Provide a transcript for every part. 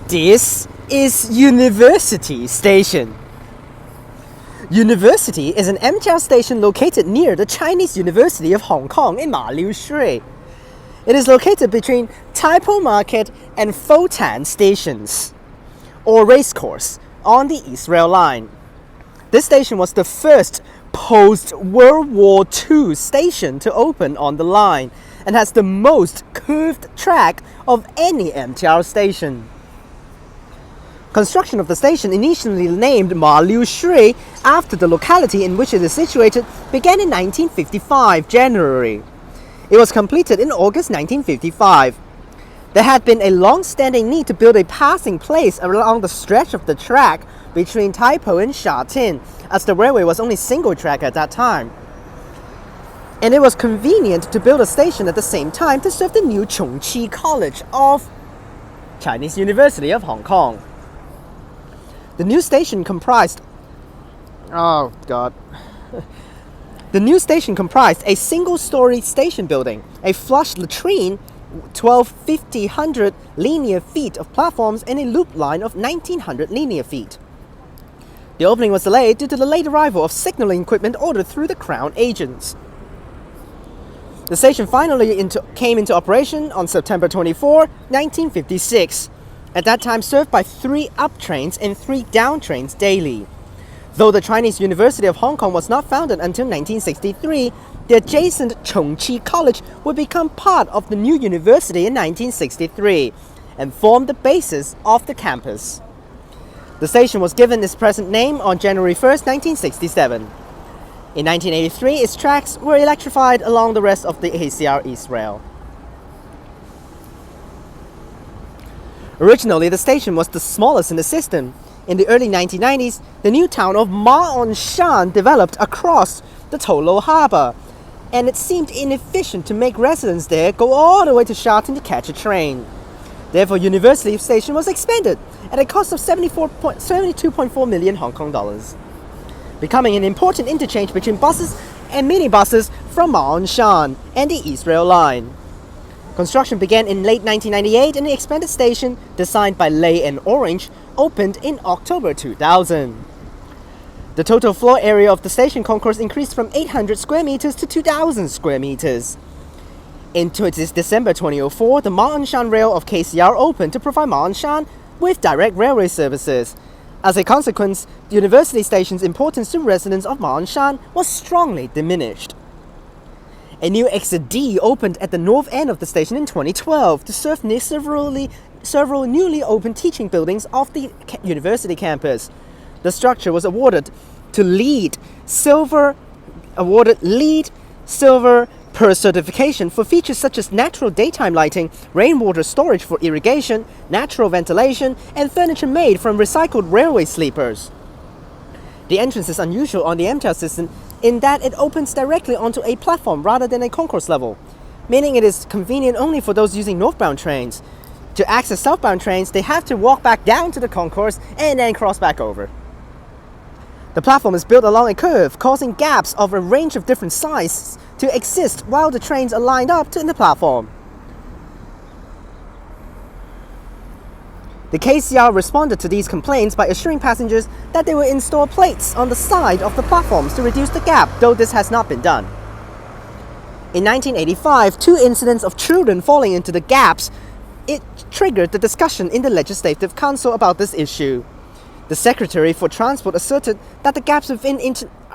This is University Station. University is an MTR station located near the Chinese University of Hong Kong in Ma Liu Shui. It is located between Tai Po Market and Fo-Tan stations, or racecourse, on the East Rail Line. This station was the first post-World War II station to open on the line and has the most curved track of any MTR station. Construction of the station, initially named Ma Liu Shui after the locality in which it is situated, began in 1955 January. It was completed in August 1955. There had been a long-standing need to build a passing place along the stretch of the track between Tai Po and Sha Tin, as the railway was only single track at that time. And it was convenient to build a station at the same time to serve the new Chongqing College of Chinese University of Hong Kong. The new station comprised a single-story station building, a flush latrine, 1,250 linear feet of platforms, and a loop line of 1,900 linear feet. The opening was delayed due to the late arrival of signaling equipment ordered through the Crown agents. The station finally came into operation on September 24, 1956. At that time served by 3 up trains and 3 down trains daily. Though the Chinese University of Hong Kong was not founded until 1963, the adjacent Chongqing College would become part of the new university in 1963 and form the basis of the campus. The station was given its present name on January 1, 1967. In 1983, its tracks were electrified along the rest of the ACR East Rail. Originally, the station was the smallest in the system. In the early 1990s, the new town of Ma On Shan developed across the Tolo Harbour, and it seemed inefficient to make residents there go all the way to Sha Tin to catch a train. Therefore, University Station was expanded at a cost of 72.4 million Hong Kong dollars, becoming an important interchange between buses and minibuses from Ma On Shan and the East Rail Line. Construction began in late 1998 and the expanded station, designed by Lay and Orange, opened in October 2000. The total floor area of the station concourse increased from 800 square meters to 2,000 square meters. In December 2004, the Ma On Shan Rail of KCR opened to provide Ma On Shan with direct railway services. As a consequence, the University Station's importance to residents of Ma On Shan was strongly diminished. A new Exit D opened at the north end of the station in 2012 to serve several newly opened teaching buildings of the university campus. The structure was awarded LEED Silver per certification for features such as natural daytime lighting, rainwater storage for irrigation, natural ventilation, and furniture made from recycled railway sleepers. The entrance is unusual on the MTR system in that it opens directly onto a platform rather than a concourse level, meaning it is convenient only for those using northbound trains. To access southbound trains, they have to walk back down to the concourse and then cross back over. The platform is built along a curve, causing gaps of a range of different sizes to exist while the trains are lined up to the platform. The KCR responded to these complaints by assuring passengers that they will install plates on the side of the platforms to reduce the gap, though this has not been done. In 1985, 2 incidents of children falling into the gaps triggered the discussion in the Legislative Council about this issue. The Secretary for Transport asserted that the gaps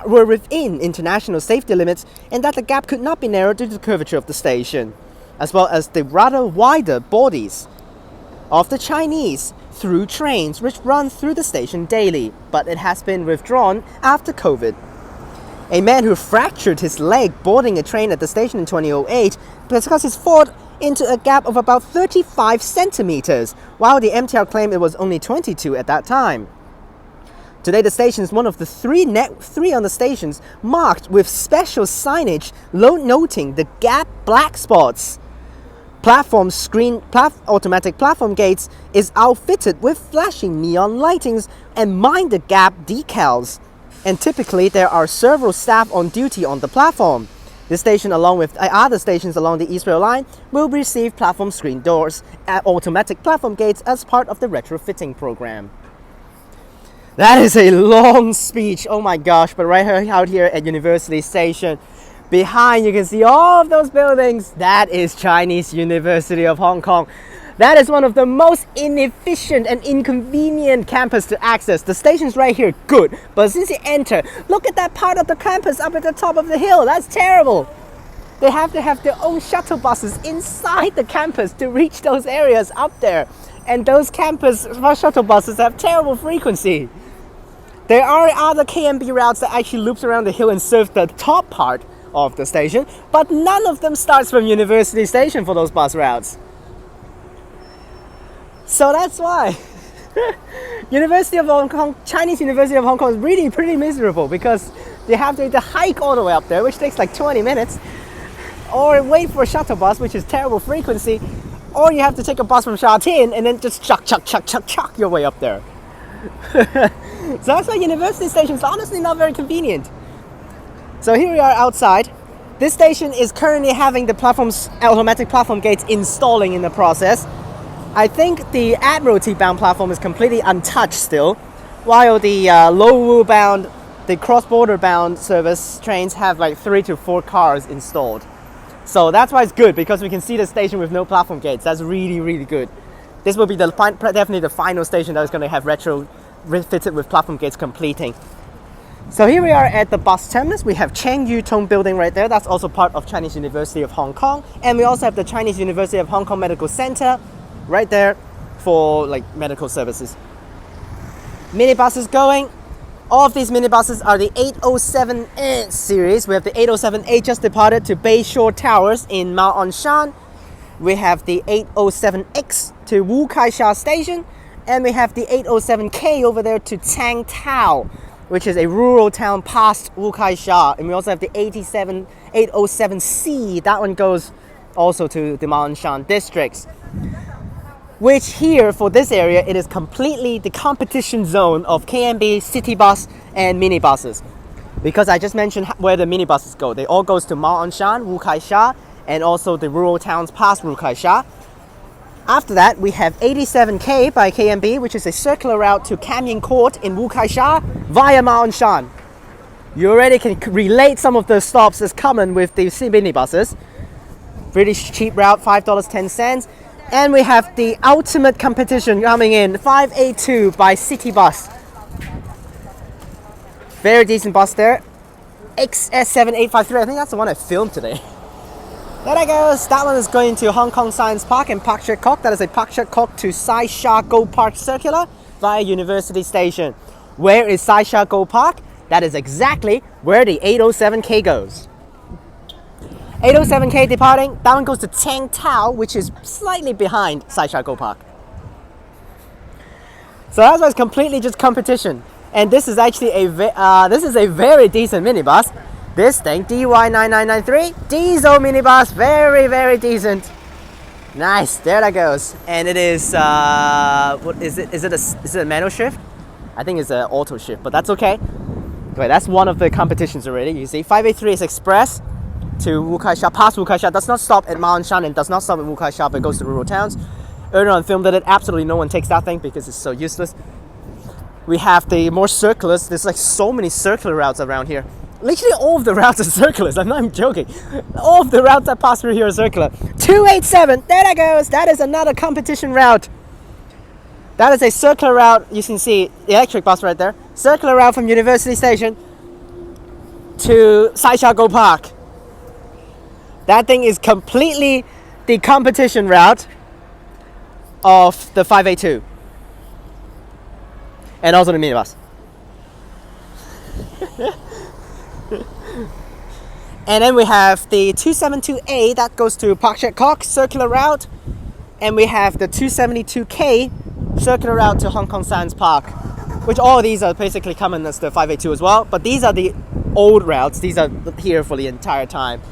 were within international safety limits and that the gap could not be narrowed due to the curvature of the station, as well as the rather wider bodies of the Chinese through trains which run through the station daily, but it has been withdrawn after COVID. A man who fractured his leg boarding a train at the station in 2008 because he fought into a gap of about 35 centimeters, while the MTR claimed it was only 22 at that time. Today, the station is one of the 3 on the stations marked with special signage noting the gap black spots. Automatic platform gates is outfitted with flashing neon lightings and mind the gap decals. And typically there are several staff on duty on the platform. This station, along with other stations along the East Rail Line, will receive platform screen doors and automatic platform gates as part of the retrofitting program. That is a long speech, oh my gosh, but right here, out here at University Station, behind you can see all of those buildings. That is Chinese University of Hong Kong. That is one of the most inefficient and inconvenient campus to access. The station's right here, good. But since you enter, look at that part of the campus up at the top of the hill. That's terrible. They have to have their own shuttle buses inside the campus to reach those areas up there. And those campus shuttle buses have terrible frequency. There are other KMB routes that actually loops around the hill and serve the top part of the station, but none of them starts from University Station for those bus routes. So that's why University of Hong Kong, Chinese University of Hong Kong is really pretty miserable, because they have to either hike all the way up there, which takes like 20 minutes, or wait for a shuttle bus, which is terrible frequency, or you have to take a bus from Sha Tin and then just chuck your way up there. So that's why University Station is honestly not very convenient. So here we are outside. This station is currently having the automatic platform gates installing in the process. I think the Admiralty bound platform is completely untouched still, while the Lowu bound, the cross-border bound service trains have like 3 to 4 cars installed. So that's why it's good, because we can see the station with no platform gates. That's really, really good. This will be definitely the final station that is going to have retrofitted with platform gates completing. So here we are at the bus terminus. We have Cheng Yu Tong building right there. That's also part of Chinese University of Hong Kong. And we also have the Chinese University of Hong Kong Medical Center right there for like medical services. Minibuses going. All of these minibuses are the 807A series. We have the 807A just departed to Bayshore Towers in Ma On Shan. We have the 807X to Wu Kai Sha Station. And we have the 807K over there to Tang Tao, which is a rural town past Wu Kai Sha. And we also have the 807C. That one goes also to the Ma On Shan districts. Which here, for this area, it is completely the competition zone of KMB, city bus, and minibuses. Because I just mentioned where the minibuses go. They all goes to Ma On Shan, Wu Kai Sha, and also the rural towns past Wu Kai Sha. After that, we have 87K by KMB, which is a circular route to Kam Yin Court in Wu Kai Sha via Ma On Shan. You already can relate some of the stops as common with the minibuses. British cheap route, $5.10. And we have the ultimate competition coming in, 5A2 by City Bus. Very decent bus there. XS7853, I think that's the one I filmed today. There it goes. That one is going to Hong Kong Science Park and Pak Shek Kok. That is a Pak Shek Kok to Sai Sha Go Park circular via University Station. Where is Sai Sha Go Park? That is exactly where the 807K goes. 807K departing, that one goes to Tang Tao, which is slightly behind Sai Sha Go Park. So that's why it's completely just competition. And this is actually a very decent minibus. This thing, DY9993, diesel minibus, very, very decent. Nice, there that goes. And it is, what is it? Is it a manual shift? I think it's an auto shift, but that's okay. Okay, that's one of the competitions already. You see, 5A3 is express to Wu Kai Sha, past Wu Kai Sha, does not stop at Ma On Shan and does not stop at Wu Kai Sha, but goes to rural towns. Earlier on filmed it, absolutely no one takes that thing because it's so useless. We have the more circulars. There's like so many circular routes around here. Literally all of the routes are circulars, I'm not even joking. All of the routes that pass through here are circular. 287, there that goes. That is another competition route. That is a circular route. You can see the electric bus right there. Circular route from University Station to Sai Sha Go Park. That thing is completely the competition route of the 5A2. And also the minibus. And then we have the 272A that goes to Pak Shek Kok circular route. And we have the 272K circular route to Hong Kong Science Park. Which all of these are basically common as the 5A2 as well. But these are the old routes. These are here for the entire time.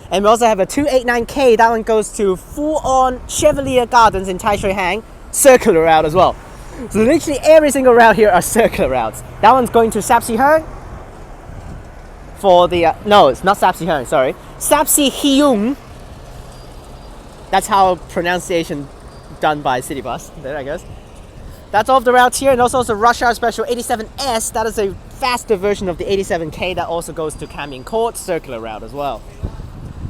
And we also have a 289K, that one goes to full-on Chevalier Gardens in Tai Shui Hang, circular route as well. So literally every single route here are circular routes. That one's going to Sap Si Hung. for the no, it's not Sapsihyung, sorry, Sapsihyung. That's how pronunciation done by City Bus. There, I guess. That's all of the routes here, and also the Rush Hour Special 87S. That is a faster version of the 87K that also goes to Kam Yin Court circular route as well.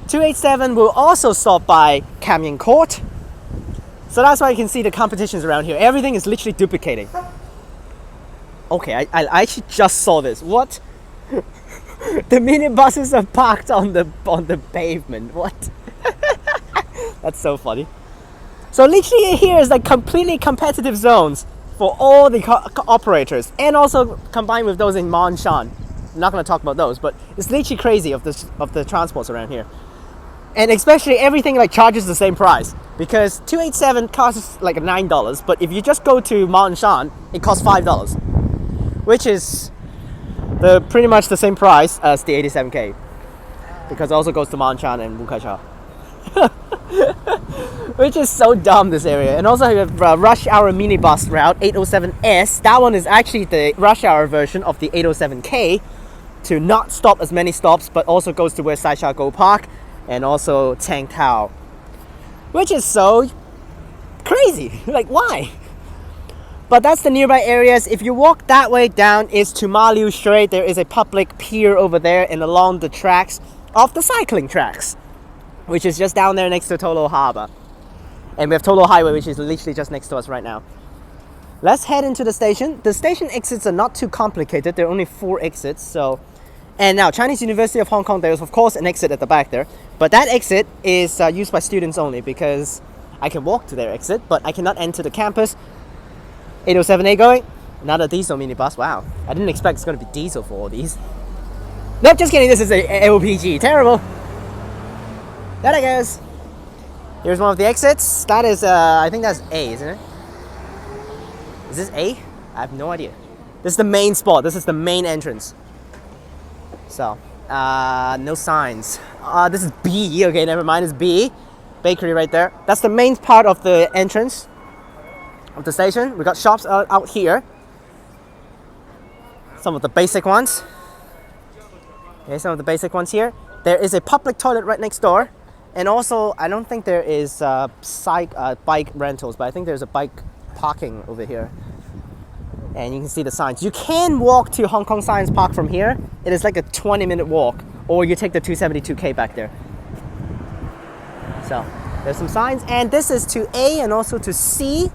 287 will also stop by Kam Yin Court. So that's why you can see the competitions around here. Everything is literally duplicating. Okay, I actually just saw this. What? The minibuses are parked on the pavement. What? That's so funny. So literally here is like completely competitive zones for all the operators, and also combined with those in Ma'anshan. I'm not going to talk about those, but it's literally crazy of the transports around here. And especially everything like charges the same price, because 287 costs like $9, but if you just go to Ma'anshan, it costs $5, which is pretty much the same price as the 87K, because it also goes to Ma'anshan and Wukaisha. Which is so dumb, this area. And also you have Rush Hour minibus route 807S. That one is actually the Rush Hour version of the 807K, to not stop as many stops, but also goes to where Saisha Go Park and also Tang Tao, which is so crazy. Like, why? But that's the nearby areas. If you walk that way down is to Ma Liu Strait. There is a public pier over there and along the tracks of the cycling tracks, which is just down there next to Tolo Harbor. And we have Tolo Highway, which is literally just next to us right now. Let's head into the station. The station exits are not too complicated. There are only 4 exits. So, and now Chinese University of Hong Kong, there is of course an exit at the back there. But that exit is used by students only, because I can walk to their exit, but I cannot enter the campus. 807A going. Another diesel minibus. Wow. I didn't expect it's going to be diesel for all these. Nope, just kidding. This is a APG. Terrible. There it goes. Here's one of the exits. That is, I think that's A, isn't it? Is this A? I have no idea. This is the main spot. This is the main entrance. So, no signs. This is B. Okay, never mind. It's B. Bakery right there. That's the main part of the entrance of the station. We got shops out here. Some of the basic ones. Okay, some of the basic ones here. There is a public toilet right next door. And also, I don't think there is bike rentals, but I think there's a bike parking over here. And you can see the signs. You can walk to Hong Kong Science Park from here. It is like a 20-minute walk, or you take the 272K back there. So, there's some signs. And this is to A and also to C,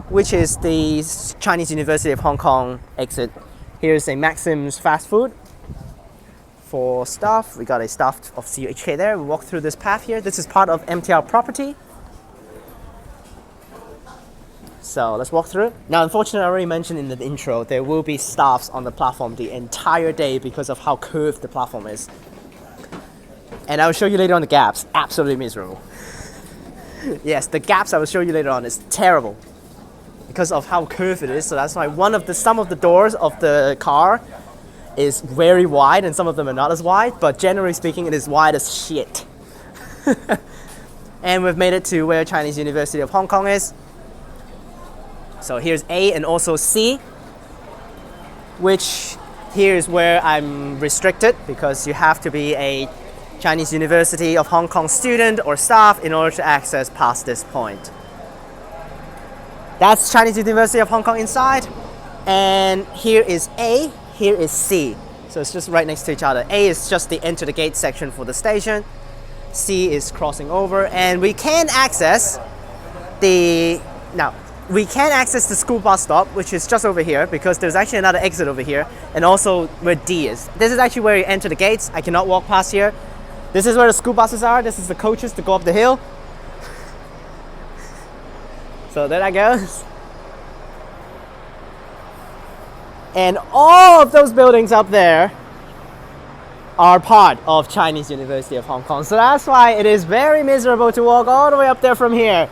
which is the Chinese University of Hong Kong exit. Here's a Maxim's fast food. For staff, we got a staff of CUHK there. We walk through this path here. This is part of MTR property. So let's walk through it. Now, unfortunately, I already mentioned in the intro, there will be staffs on the platform the entire day because of how curved the platform is. And I will show you later on the gaps. Absolutely miserable. Yes, the gaps I will show you later on is terrible because of how curved it is. So that's why some of the doors of the car is very wide, and some of them are not as wide, but generally speaking it is wide as shit. And we've made it to where Chinese University of Hong Kong is. So here's A and also C, which here is where I'm restricted, because you have to be a Chinese University of Hong Kong student or staff in order to access past this point. That's Chinese University of Hong Kong inside, and here is A. Here is C. So it's just right next to each other. A is just the enter the gate section for the station. C is crossing over, and we can access the school bus stop, which is just over here, because there's actually another exit over here, and also where D is. This is actually where you enter the gates. I cannot walk past here. This is where the school buses are. This is the coaches to go up the hill. So there that goes. And all of those buildings up there are part of Chinese University of Hong Kong. So that's why it is very miserable to walk all the way up there from here,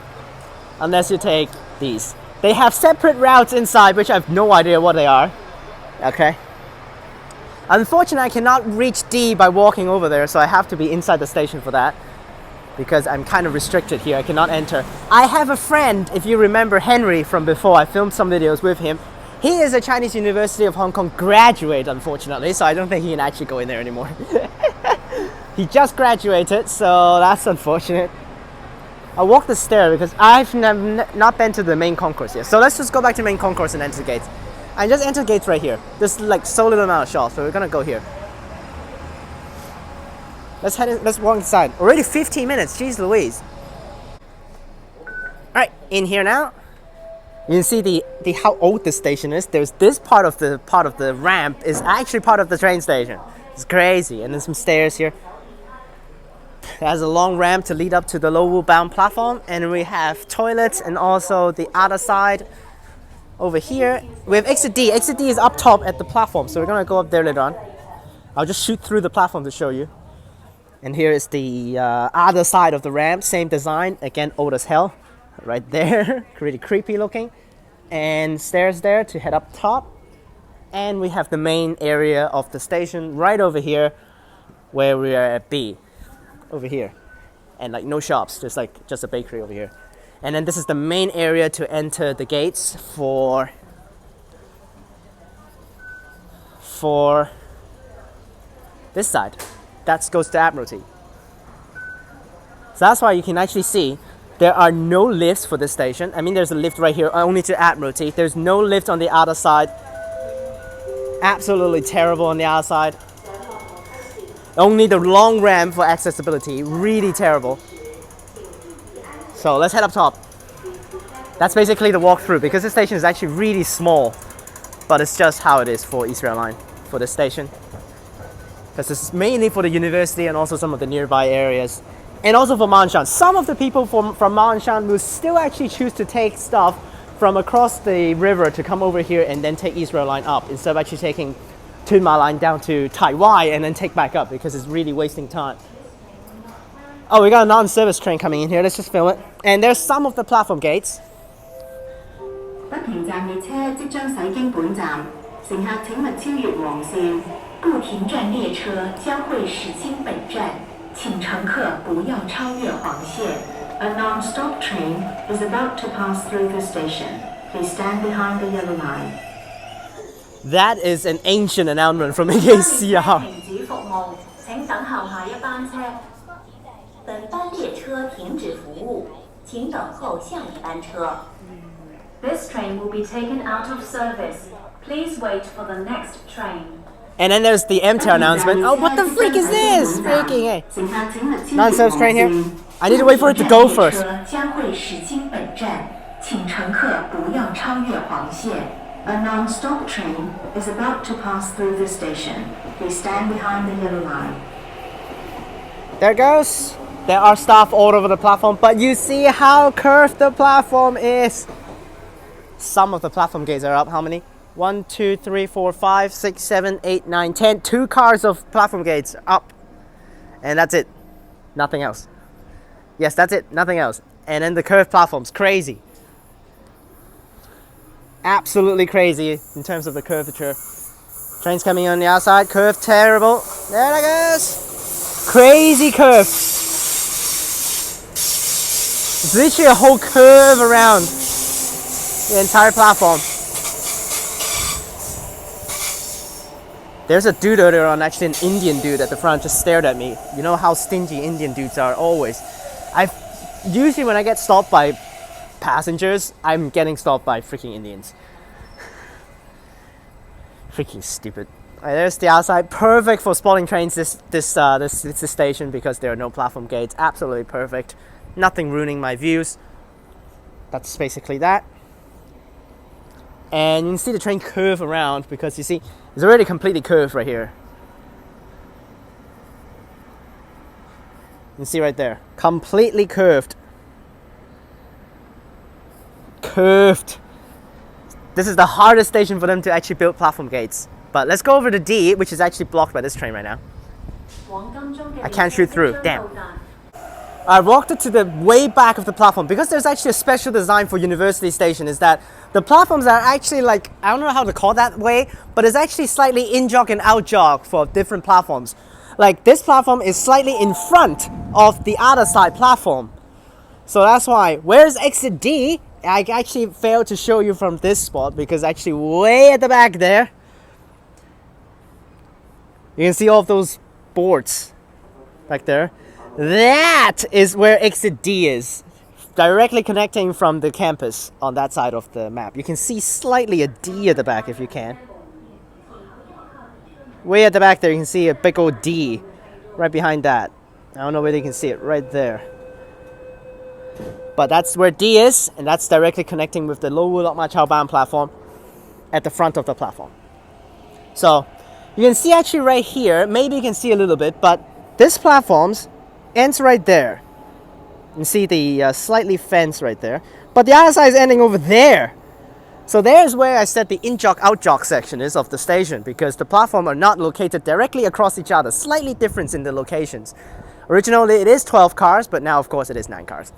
unless you take these. They have separate routes inside, which I have no idea what they are. Okay. Unfortunately, I cannot reach D by walking over there, so I have to be inside the station for that, because I'm kind of restricted here. I cannot enter. I have a friend, if you remember Henry from before, I filmed some videos with him. He is a Chinese University of Hong Kong graduate, unfortunately, so I don't think he can actually go in there anymore. He just graduated, so that's unfortunate. I walked the stair because I've not been to the main concourse yet. So let's just go back to the main concourse and enter the gates. I just enter gates right here. There's like so little amount of shops, so we're gonna go here. Let's head in, let's walk inside. Already 15 minutes, jeez Louise. Alright, in here now. You can see the how old this station is. There's this part of the ramp is actually part of the train station. It's crazy. And there's some stairs here. It has a long ramp to lead up to the Lowu bound platform, and we have toilets and also the other side over here. We have exit D. Exit D is up top at the platform, so we're gonna go up there later on. I'll just shoot through the platform to show you. And here is the other side of the ramp, same design, again old as hell, right there, really creepy looking. And stairs there to head up top. And we have the main area of the station right over here, where we are at B, over here. And like no shops, just a bakery over here. And then this is the main area to enter the gates for this side. That goes to Admiralty. So that's why you can actually see there are no lifts for this station. I mean, there's a lift right here only to Admiralty. There's no lift on the other side. Absolutely terrible on the other side. Only the long ramp for accessibility. Really terrible. So let's head up top. That's basically the walkthrough because the station is actually really small. But it's just how it is for East Rail Line, for this station. Because it's mainly for the university and also some of the nearby areas. And also for Ma On Shan. Some of the people from Ma On Shan will still actually choose to take stuff from across the river to come over here and then take East Rail Line up instead of actually taking Tuen Ma Line down to Tai Wai and then take back up because it's really wasting time. Oh, we got a non-service train coming in here. Let's just film it. And there's some of the platform gates. 不停站列車即將駛經本站，乘客請勿超越黃線。不停站列車將會駛經本站。 請乘客不要超越黃線。A non-stop train is about to pass through the station. Please stand behind the yellow line. That is an ancient announcement from AACR. 停止服務，請等候下一班車。本班列車停止服務，請等候下一班車。This train will be taken out of service. Please wait for the next train. And then there's the MTR announcement. Oh, what the freak is this? Freaking hey. Non-service train here. I need to wait for it to go first. A non-stop train is about to pass through the station. Please stand behind the yellow line. There it goes. There are staff all over the platform, but you see how curved the platform is. Some of the platform gates are up. How many? 1, 2, 3, 4, 5, 6, 7, 8, 9, 10. 2 cars of platform gates up. And that's it. Nothing else. Yes, that's it. Nothing else. And then the curved platforms. Crazy. Absolutely crazy in terms of the curvature. Trains coming on the outside. Curve terrible. There it goes. Crazy curve. It's literally a whole curve around the entire platform. There's a dude earlier on, actually an Indian dude at the front, just stared at me. You know how stingy Indian dudes are always. Usually when I get stopped by passengers, I'm getting stopped by freaking Indians. Freaking stupid. Right, there's the outside, perfect for spotting trains. This station because there are no platform gates. Absolutely perfect. Nothing ruining my views. That's basically that. And you can see the train curve around because you see it's already completely curved right here. You can see right there, completely curved. Curved. This is the hardest station for them to actually build platform gates. But let's go over to D, which is actually blocked by this train right now. I can't shoot through, damn. I walked it to the way back of the platform because there's actually a special design for University Station is that the platforms are actually like, I don't know how to call that way, but it's actually slightly in jog and out jog for different platforms. Like this platform is slightly in front of the other side platform. So that's why, where's exit D? I actually failed to show you from this spot because actually way at the back there, you can see all of those boards back there. That is where exit D is, directly connecting from the campus on that side of the map. You can see slightly a D at the back if you can. Way at the back there, you can see a big old D right behind that. I don't know whether you can see it right there. But that's where D is, and that's directly connecting with the Lowu Lok Ma Chau Ban platform at the front of the platform. So you can see actually right here, maybe you can see a little bit, but this platform ends right there. You can see the slightly fence right there, but the other side is ending over there. So there's where I said the in-jog, out-jog section is of the station, because the platforms are not located directly across each other, slightly different in the locations. Originally it is 12 cars, but now of course it is 9 cars.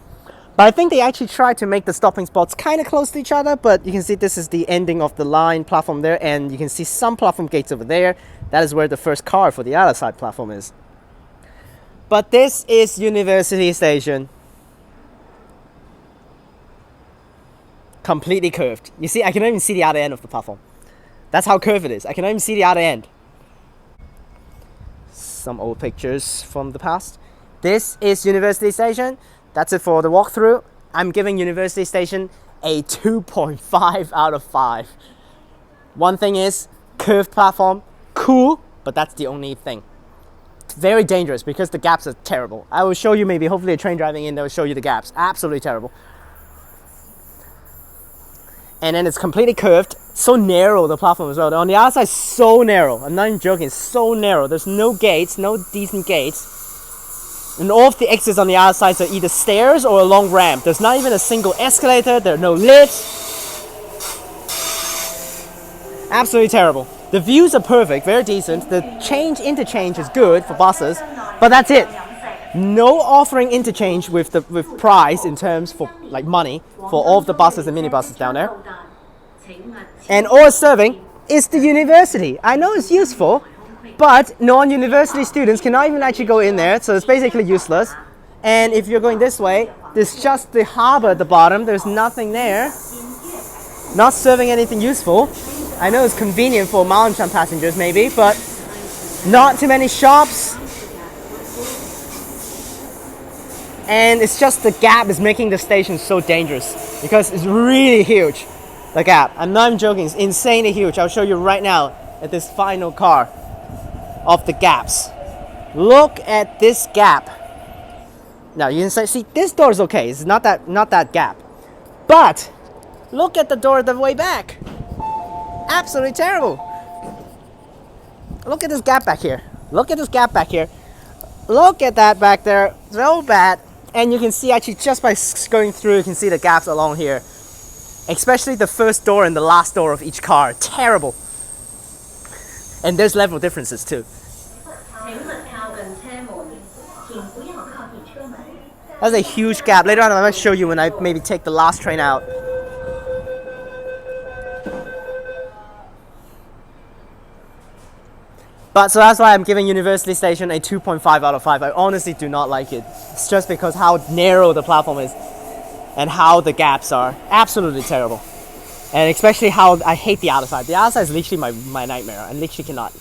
But I think they actually tried to make the stopping spots kind of close to each other, but you can see this is the ending of the line platform there, and you can see some platform gates over there. That is where the first car for the other side platform is. But this is University Station. Completely curved. You see, I cannot even see the other end of the platform. That's how curved it is. I cannot even see the other end. Some old pictures from the past. This is University Station. That's it for the walkthrough. I'm giving University Station a 2.5 out of 5. One thing is, curved platform, cool, but that's the only thing. It's very dangerous because the gaps are terrible. I will show you maybe, hopefully a train driving in, they will show you the gaps. Absolutely terrible. And then it's completely curved, so narrow the platform as well. On the outside, so narrow. I'm not even joking, it's so narrow. There's no gates, no decent gates. And all of the exits on the other sides are either stairs or a long ramp. There's not even a single escalator, there are no lifts. Absolutely terrible. The views are perfect, very decent. The interchange is good for buses, but that's it. No offering interchange with price in terms for like money for all of the buses and minibuses down there. And all it's serving is the university. I know it's useful, but non-university students cannot even actually go in there, so it's basically useless. And if you're going this way, there's just the harbor at the bottom. There's nothing there. Not serving anything useful. I know it's convenient for Ma'anshan passengers maybe, but not too many shops. And it's just the gap is making the station so dangerous because it's really huge. The gap. I'm not even joking. It's insanely huge. I'll show you right now at this final car of the gaps. Look at this gap. Now you can see this door is okay. It's not that gap. But look at the door at the way back. Absolutely terrible. Look at this gap back here. Look at this gap back here. Look at that back there. So bad. And you can see actually just by going through, you can see the gaps along here. Especially the first door and the last door of each car. Terrible. And there's level differences too. That's a huge gap. Later on I might show you when I maybe take the last train out. But so that's why I'm giving University Station a 2.5 out of 5. I honestly do not like it. It's just because how narrow the platform is and how the gaps are. Absolutely terrible. And especially how I hate the other side. The other side is literally my nightmare. I literally cannot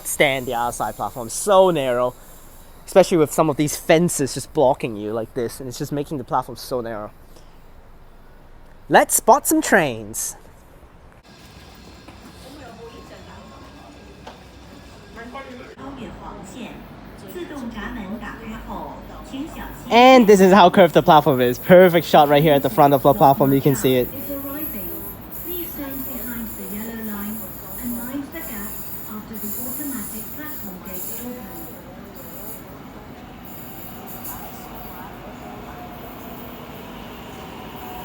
stand the other side platform. So narrow. Especially with some of these fences just blocking you like this. And it's just making the platform so narrow. Let's spot some trains. And this is how curved the platform is. Perfect shot right here at the front of the platform. You can see it.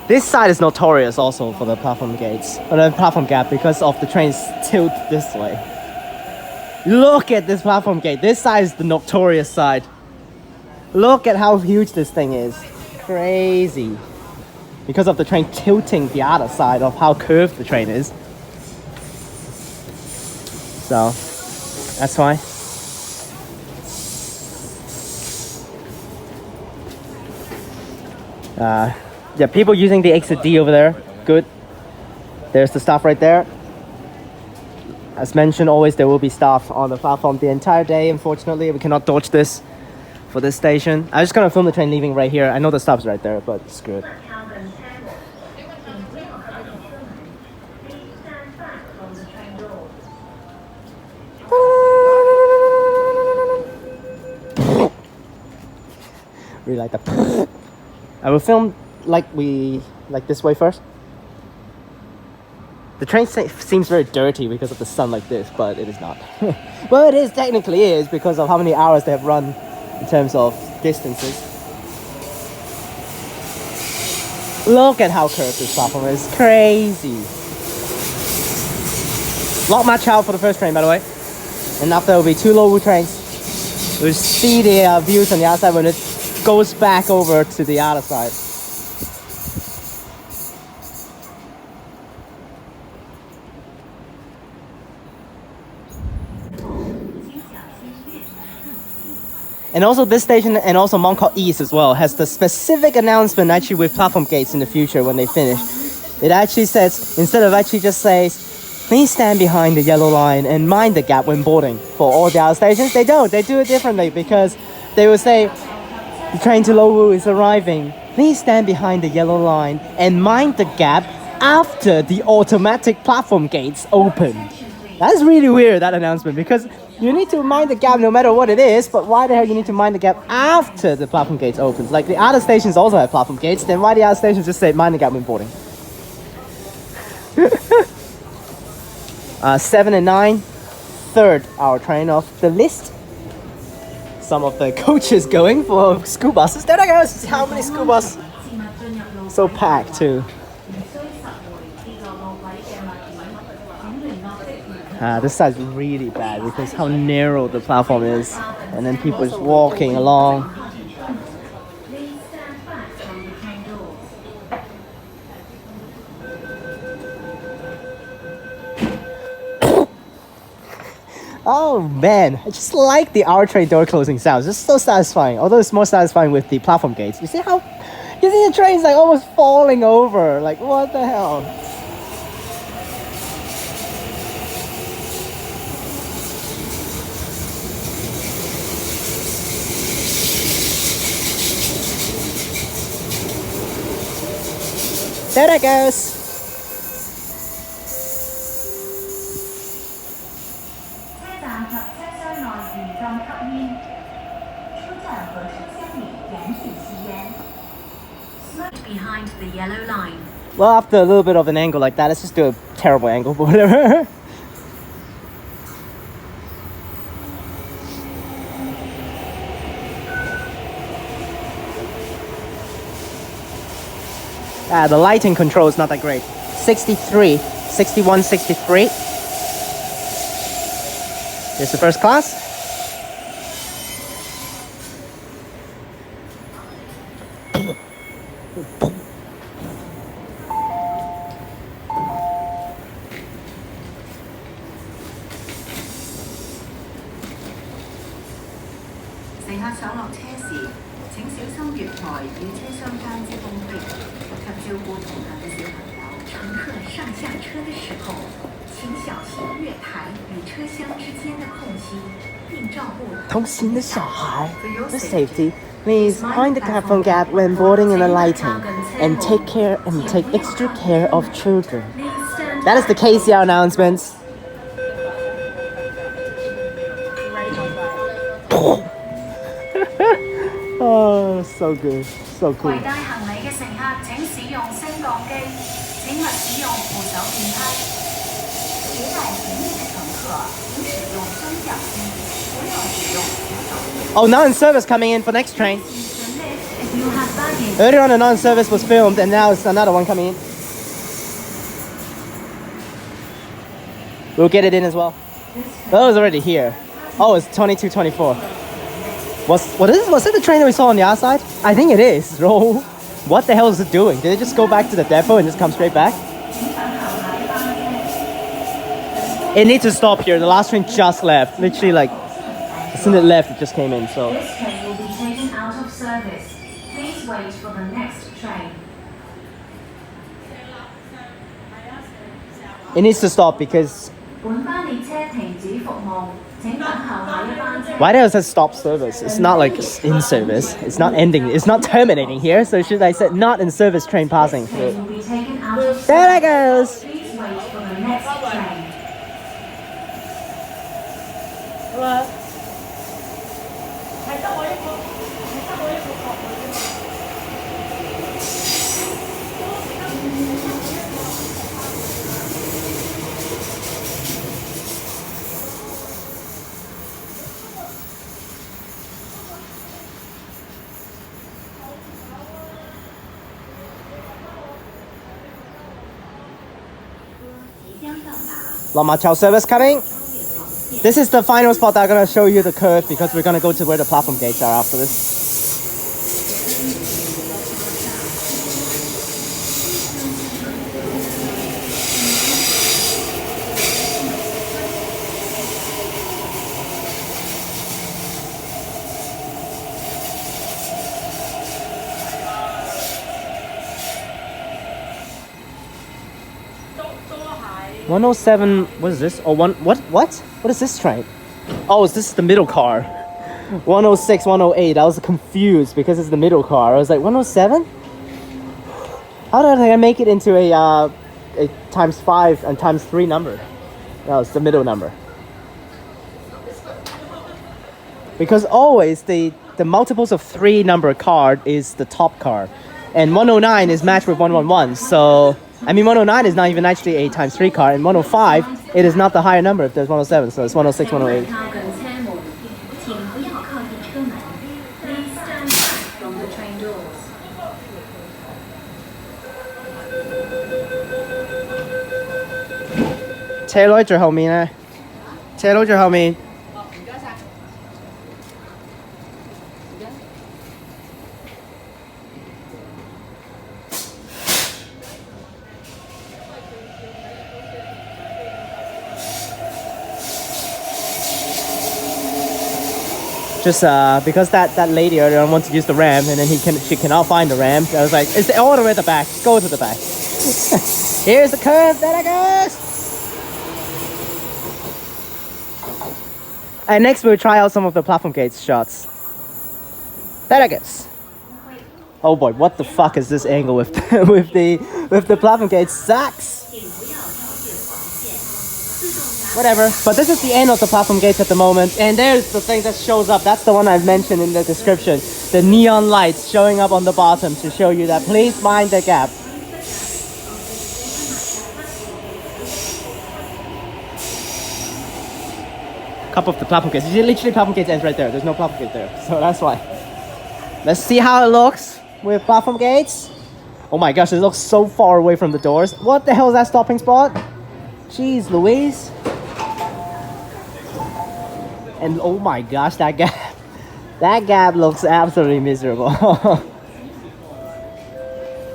This side is notorious also for the platform gates, or the platform gap, because of the trains tilt this way. Look at this platform gate. This side is the notorious side. Look at how huge this thing is. Crazy. Because of the train tilting the other side of how curved the train is. So, that's why. Yeah, people using the exit D over there. Good. There's the staff right there. As mentioned, always there will be staff on the platform the entire day. Unfortunately, we cannot dodge this for this station. I'm just gonna film the train leaving right here. I know the stop's right there, but screw it. Really like that. I will film like this way first. The train seems very dirty because of the sun like this, but it is not. Well, it is technically is because of how many hours they have run in terms of distances. Look at how curved this platform is. Crazy. Lot much out for the first train, by the way. And after there will be 2 Lowu trains. We'll see the views on the outside when it goes back over to the other side. And also this station and also Mongkok East as well has the specific announcement actually with platform gates in the future when they finish. It actually says, instead of actually just says, please stand behind the yellow line and mind the gap when boarding. For all the other stations, they don't. They do it differently because they will say, the train to Lowu is arriving. Please stand behind the yellow line and mind the gap after the automatic platform gates open. That's really weird, that announcement, because you need to mind the gap no matter what it is, but why the hell you need to mind the gap after the platform gates opens? Like the other stations also have platform gates, then why the other stations just say mind the gap when boarding? 7 and 9, third hour train of the list. Some of the coaches going for school buses. There I go, how many school buses? So packed too. This side's really bad because how narrow the platform is, and then people just walking along. Oh man, I just like the hour train door closing sounds. It's so satisfying. Although it's more satisfying with the platform gates. You see the train's like almost falling over. Like what the hell? There it goes. Behind the yellow line. Well, after a little bit of an angle like that, let's just do a terrible angle, but whatever. The lighting control is not that great. 63, 61, 63. Here's the first class. For safety, please mind the platform gap when boarding and alighting, and take extra care of children. That is the KCR announcements. Oh, so good, so cool. Oh, non-service coming in for next train. Earlier on, the non-service was filmed, and now it's another one coming in. We'll get it in as well. Oh, it's already here. Oh, it's 22:24. Was it the train that we saw on the outside? I think it is. Bro, what the hell is it doing? Did it just go back to the depot and just come straight back? It needs to stop here. The last train just left. Literally, like, as soon as it left, it just came in. So. This train will be taken out of service. Please wait for the next train. It needs to stop because 本班列車停止服務，請等候下一班車。 why does it stop service? It's not like it's in service. It's not ending. It's not terminating here. So should I say not in service train passing through? Will be taken out of There it goes. Please wait for the next train. Hello. 落馬洲 service coming. This is the final spot that I'm going to show you the curve because we're going to go to where the platform gates are after this. $107, what is this? Oh, what is this train? Oh, is this the middle car? 106, 108. I was confused because it's the middle car. I was like, 107? How did I make it into a times 5 and times 3 number? No, it's the middle number. Because always the multiples of 3 number card is the top card. And 109 is matched with 111. So, I mean, 109 is not even actually a times 3 card. And 105, it is not the higher number if there's 107. So it's 106, 108. Please stand back from the train doors. 車女最後面咧，車女最後面。Just because that lady earlier on wants to use the ramp and then she cannot find the ramp. I was like, it's all the way at the back. Go to the back. Here's the curve. There it goes. And next we'll try out some of the platform gates shots. There it goes. Oh boy, what the fuck is this angle with the platform gates? Sucks. Whatever, but this is the end of the platform gates at the moment, and there's the thing that shows up. That's the one I've mentioned in the description. The neon lights showing up on the bottom to show you that please mind the gap. Couple of the platform gates. Literally platform gates ends right there. There's no platform gate there, so that's why. Let's see how it looks with platform gates. Oh my gosh, it looks so far away from the doors. What the hell is that stopping spot? Jeez Louise. And oh my gosh, that gap looks absolutely miserable.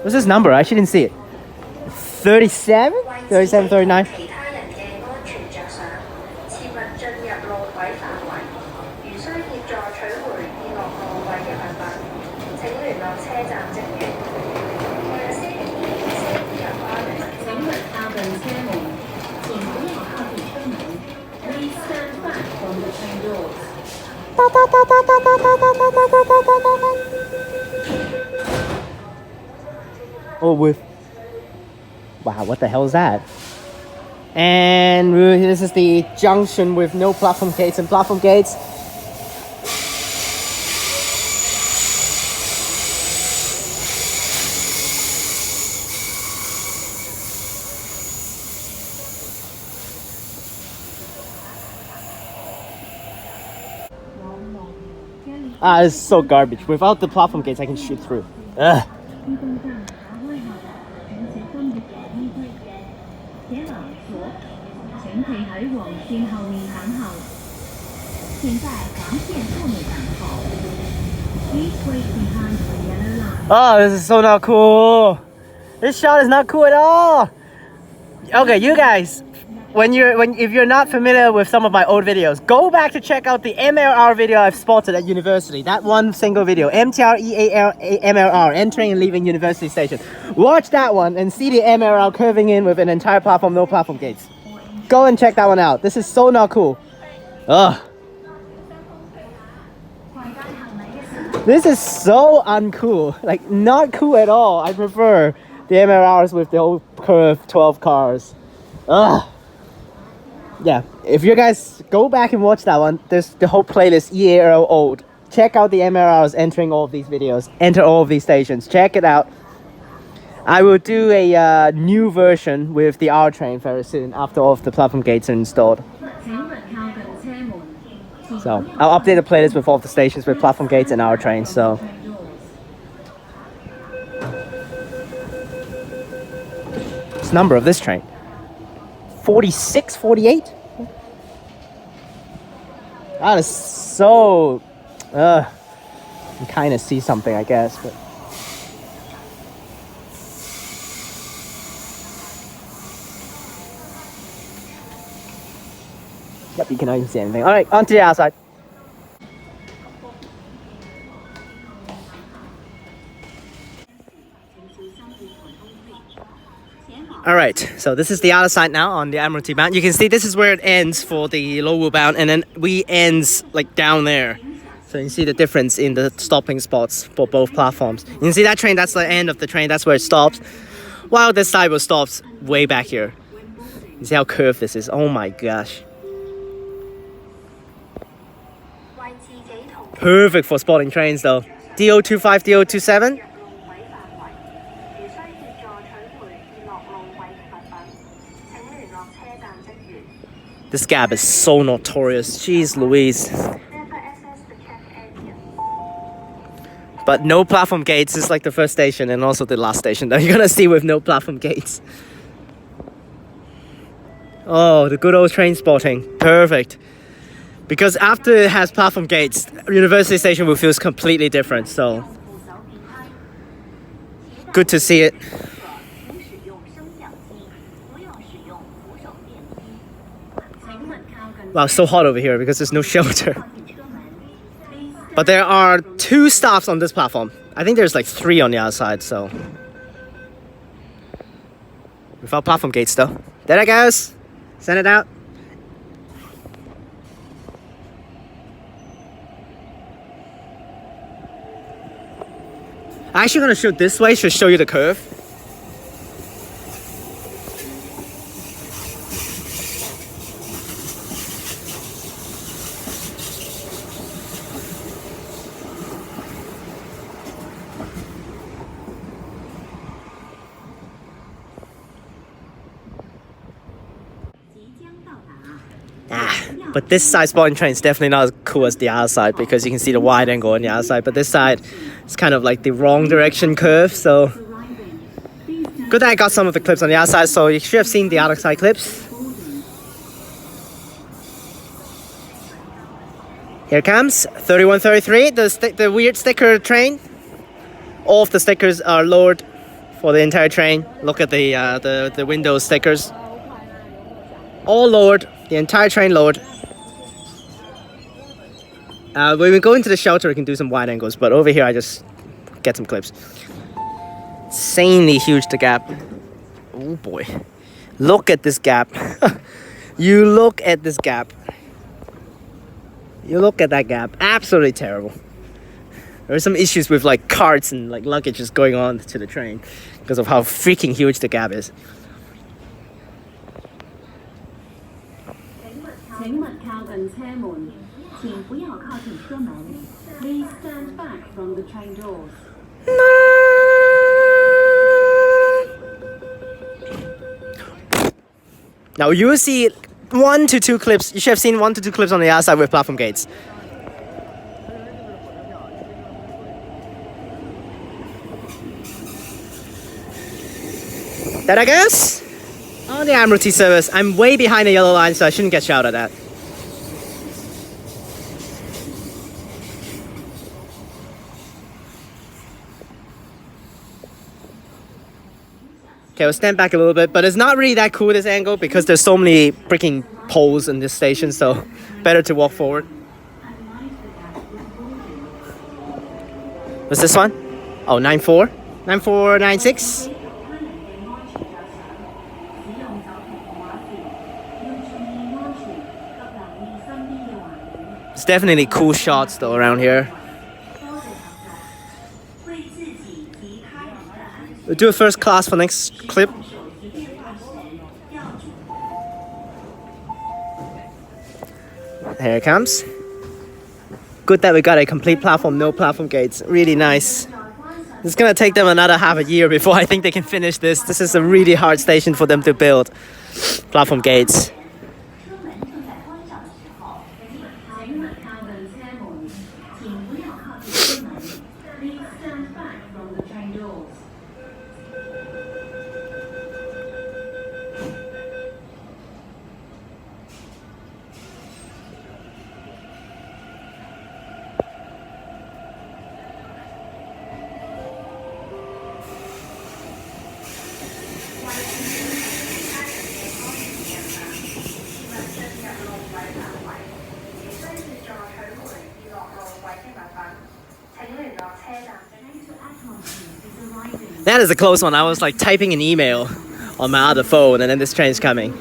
What's this number? I actually didn't see it. 37? 37, 39? Oh, with wow, what the hell is that? And this is the junction with no platform gates and platform gates. Ah, it's so garbage. Without the platform gates, I can shoot through. Ugh. Oh, this is so not cool. This shot is not cool at all. Okay, you guys, if you're not familiar with some of my old videos, go back to check out the MLR video I've spotted at university. That one single video, MLR, entering and leaving university station. Watch that one and see the MLR curving in with an entire platform, no platform gates. Go and check that one out. This is so not cool. Ugh. This is so uncool. Like, not cool at all. I prefer the MLRs with the whole curved 12 cars. Ugh. Yeah, if you guys go back and watch that one, there's the whole playlist year old. Check out the MLRs entering all of these videos. Enter all of these stations. Check it out. I will do a new version with the R train very soon after all of the platform gates are installed. So I'll update the playlist with all of the stations with platform gates and R trains. So what's the number of this train? 46, 48? That is so... you can kind of see something, I guess, but... Yep, you cannot even see anything. Alright, on to the outside. Alright, so this is the other side now on the Admiralty bound. You can see this is where it ends for the Lowell bound, and then we ends like down there. So you can see the difference in the stopping spots for both platforms. You can see that train, that's the end of the train, that's where it stops. While this side will stop way back here. You see how curved this is? Oh my gosh. Perfect for spotting trains though. DO25, DO27. This gap is so notorious. Jeez Louise. But no platform gates is like the first station and also the last station that you're gonna see with no platform gates. Oh, the good old train spotting. Perfect. Because after it has platform gates, University Station will feel completely different. So good to see it. Wow, it's so hot over here because there's no shelter. But there are 2 stops on this platform. I think there's like 3 on the other side, so. Without platform gates though. There it goes. Send it out. I'm actually gonna shoot this way to show you the curve. But this side spotting train is definitely not as cool as the other side because you can see the wide angle on the other side. But this side is kind of like the wrong direction curve. So good that I got some of the clips on the other side. So you should have seen the other side clips. Here comes 3133, the weird sticker train. All of the stickers are lowered for the entire train. Look at the window stickers. All lowered, the entire train lowered. When we go into the shelter, we can do some wide angles, but over here I just get some clips. Insanely huge the gap. Oh boy. Look at this gap. You look at this gap. You look at that gap. Absolutely terrible. There are some issues with like carts and like luggage just going on to the train because of how freaking huge the gap is. Please stand back from the train doors. Now you will see 1 to 2 clips. You should have seen 1 to 2 clips on the outside with platform gates. That I guess? On the Admiralty service, I'm way behind the yellow line, so I shouldn't get shouted at. Okay, we'll stand back a little bit, but it's not really that cool this angle because there's so many freaking poles in this station, so better to walk forward. What's this one? Oh, 94? 9496? It's definitely cool shots though around here. We'll do a first class for next clip. Here it comes. Good that we got a complete platform, no platform gates. Really nice. It's gonna take them another half a year before I think they can finish this. This is a really hard station for them to build. Platform gates. That is a close one. I was like typing an email on my other phone and then this train's coming.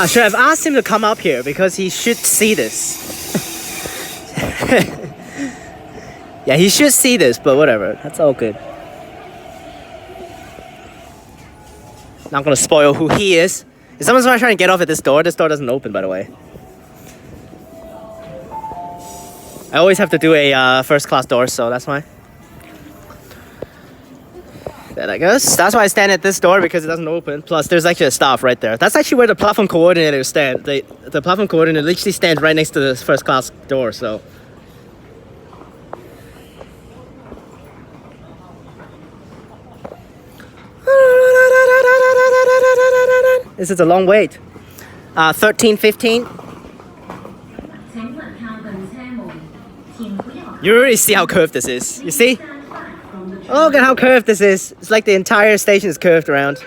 Should have asked him to come up here because he should see this. Yeah, he should see this, but whatever. That's all good. Not gonna spoil who he is. If someone's trying to get off at this door doesn't open, by the way. I always have to do a first class door, so that's why. There that goes. That's why I stand at this door, because it doesn't open. Plus, there's actually a staff right there. That's actually where the platform coordinator stands. The platform coordinator literally stands right next to the first class door, so. This is a long wait. 13, 15. You already see how curved this is. You see? Look at how curved this is. It's like the entire station is curved around.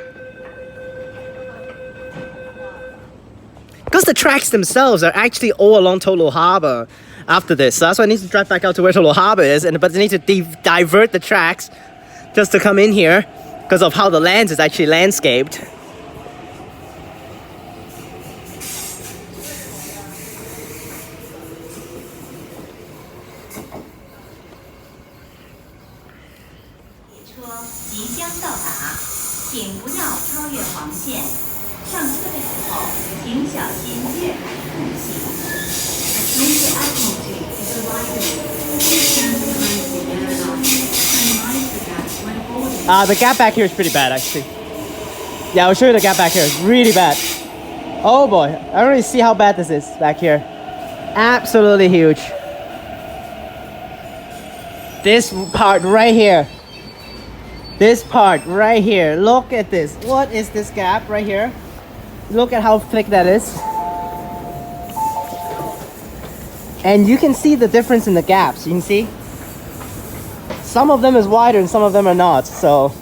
Because the tracks themselves are actually all along Tolo Harbor after this. So that's why I need to drive back out to where Tolo Harbor is. But they need to divert the tracks just to come in here because of how the land is actually landscaped. The gap back here is pretty bad, actually. Yeah, I'll show you the gap back here. It's really bad. Oh boy, I don't really see how bad this is back here. Absolutely huge. This part right here. This part right here. Look at this. What is this gap right here? Look at how thick that is. And you can see the difference in the gaps. You can see? Some of them is wider and some of them are not. So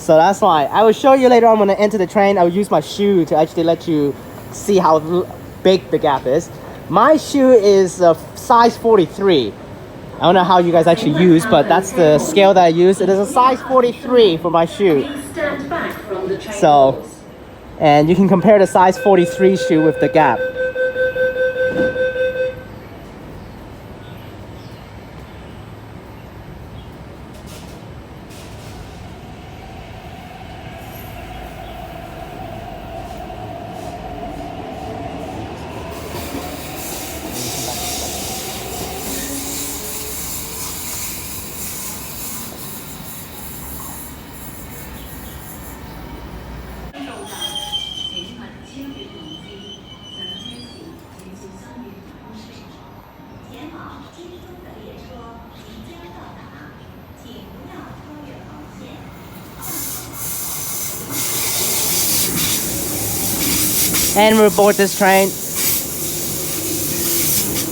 that's why. I will show you later on when I enter the train. I will use my shoe to actually let you see how big the gap is. My shoe is size 43. I don't know how you guys actually use, but that's the scale that I use. It is a size 43 for my shoe. So, and you can compare the size 43 shoe with the gap. And we'll board this train.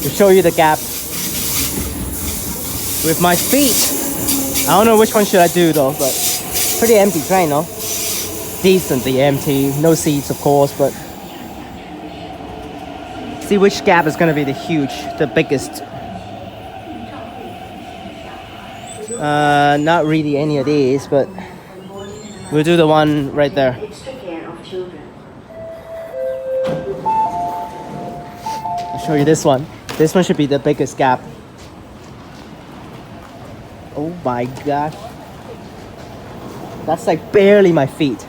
to show you the gap with my feet. I don't know which one should I do though, but pretty empty train, no? Decently empty, no seats of course, but see which gap is gonna be the biggest. Not really any of these, but we'll do the one right there. I'll show you this one. This one should be the biggest gap. Oh my gosh. That's like barely my feet.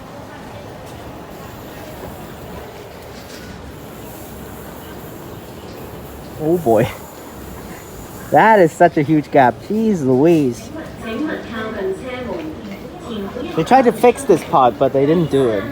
Oh boy. That is such a huge gap. Jeez Louise. They tried to fix this part, but they didn't do it.